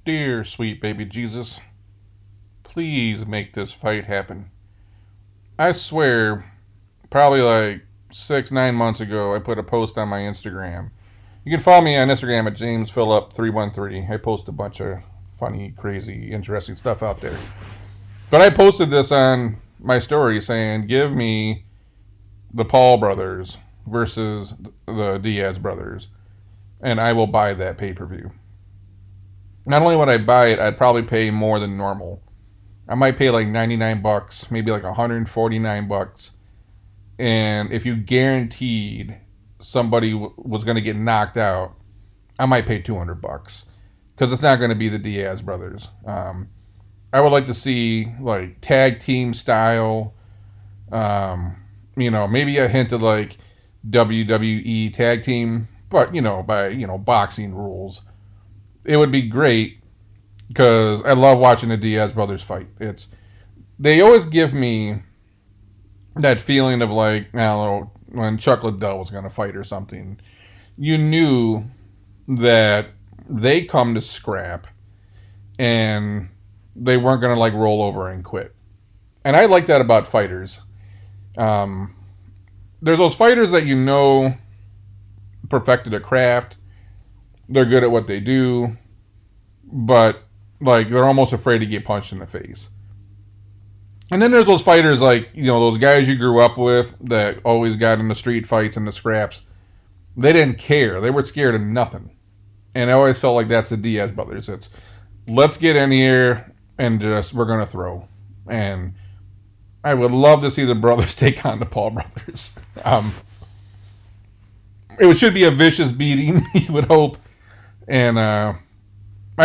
Dear sweet baby Jesus, please make this fight happen. I swear, probably like 6, 9 months ago, I put a post on my Instagram. You can follow me on Instagram at JamesPhillip313. I post a bunch of funny, crazy, interesting stuff out there. But I posted this on my story saying, give me the Paul brothers versus the Diaz brothers, and I will buy that pay per view. Not only would I buy it, I'd probably pay more than normal. I might pay like $99, maybe like $149. And if you guaranteed somebody was going to get knocked out, I might pay $200 because it's not going to be the Diaz brothers. I would like to see like tag team style, maybe a hint of like WWE tag team, but by boxing rules. It would be great because I love watching the Diaz brothers fight. They always give me that feeling of like, I don't know, when Chuck Liddell was going to fight or something. You knew that they come to scrap and they weren't going to like roll over and quit. And I like that about fighters. There's those fighters that perfected a craft. They're good at what they do, but like they're almost afraid to get punched in the face. And then there's those fighters like, those guys you grew up with that always got in the street fights and the scraps. They didn't care. They were scared of nothing. And I always felt like that's the Diaz brothers. It's let's get in here and we're going to throw. And I would love to see the brothers take on the Paul brothers. It should be a vicious beating, you would hope. And I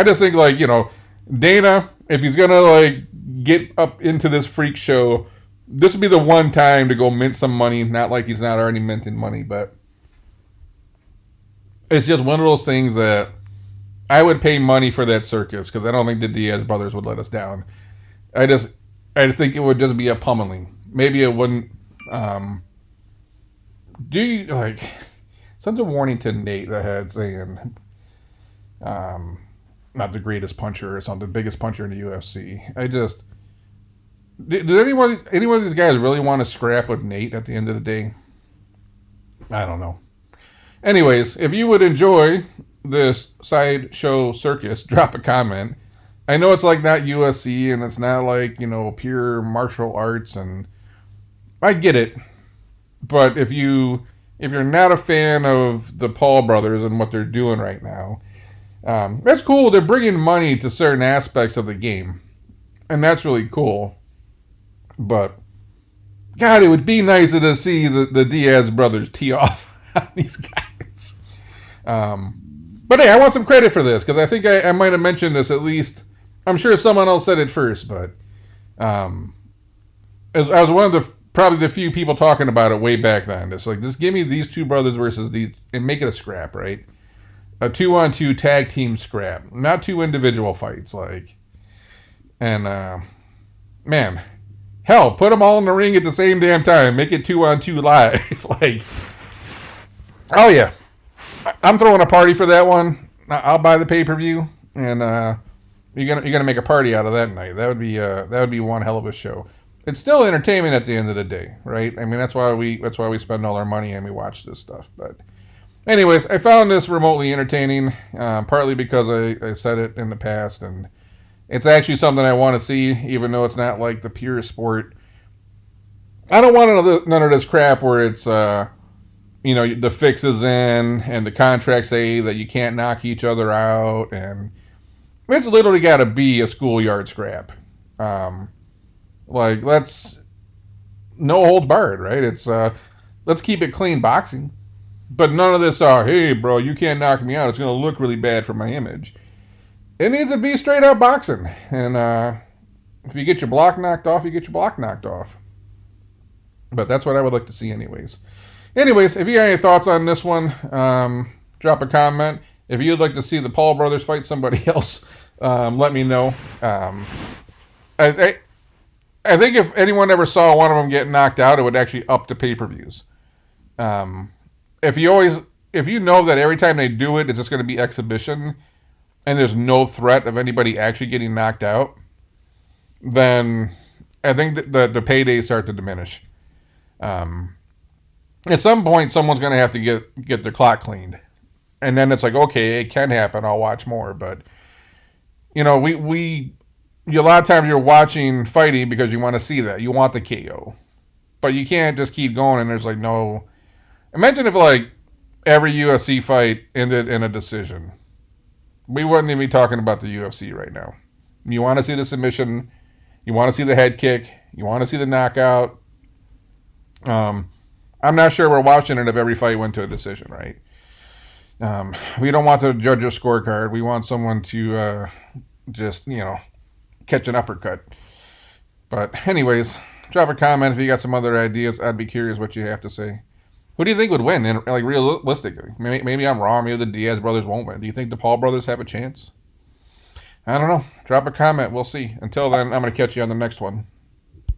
just think, like, Dana, if he's going to, like, get up into this freak show, this would be the one time to go mint some money. Not like he's not already minting money, but it's just one of those things that I would pay money for that circus because I don't think the Diaz brothers would let us down. I just think it would just be a pummeling. Maybe it wouldn't. Sends a warning to Nate ahead saying, not the greatest puncher or something, the biggest puncher in the UFC. Did anyone of these guys really want to scrap with Nate at the end of the day? I don't know. Anyways, if you would enjoy this sideshow circus, drop a comment. I know it's like not UFC and it's not like, pure martial arts, and I get it. But if you're not a fan of the Paul brothers and what they're doing right now, that's cool. They're bringing money to certain aspects of the game, and that's really cool. But God, it would be nicer to see the Diaz brothers tee off on these guys. But hey, I want some credit for this because I think I might have mentioned this at least. I'm sure someone else said it first, but I was one of probably the few people talking about it way back then. It's like, just give me these two brothers versus these, and make it a scrap, right? A 2-on-2 tag team scrap, not two individual fights, like. And man, hell, put them all in the ring at the same damn time. Make it 2-on-2 live, like. Oh yeah, I'm throwing a party for that one. I'll buy the pay-per-view, and you're gonna make a party out of that night. That would be one hell of a show. It's still entertainment at the end of the day, right? I mean, that's why we spend all our money and we watch this stuff. But anyways, I found this remotely entertaining, partly because I said it in the past, and it's actually something I want to see, even though it's not like the pure sport. I don't want none of this crap where it's the fix is in and the contracts say that you can't knock each other out, and it's literally got to be a schoolyard scrap. Like, let's no holds barred, right? It's let's keep it clean boxing, but none of this. Hey, bro, you can't knock me out. It's gonna look really bad for my image. It needs to be straight up boxing, and if you get your block knocked off, you get your block knocked off. But that's what I would like to see, anyways. Anyways, if you got any thoughts on this one, drop a comment. If you'd like to see the Paul brothers fight somebody else, let me know. I think if anyone ever saw one of them get knocked out, it would actually up the pay-per-views. If you know that every time they do it, it's just going to be exhibition, and there's no threat of anybody actually getting knocked out, then I think that the paydays start to diminish. At some point, someone's going to have to get their clock cleaned, and then it's like, okay, it can happen. I'll watch more, but you know, a lot of times you're watching fighting because you want to see that, you want the KO, but you can't just keep going. And there's like no. Imagine if like every UFC fight ended in a decision. We wouldn't even be talking about the UFC right now. You want to see the submission, you want to see the head kick, you want to see the knockout. I'm not sure we're watching it if every fight went to a decision, right? We don't want to judge a scorecard. We want someone to just, catch an uppercut. But anyways, drop a comment if you got some other ideas. I'd be curious what you have to say. Who do you think would win? And like realistically, maybe I'm wrong. Maybe the Diaz brothers won't win. Do you think the Paul brothers have a chance? I don't know. Drop a comment. We'll see. Until then, I'm going to catch you on the next one.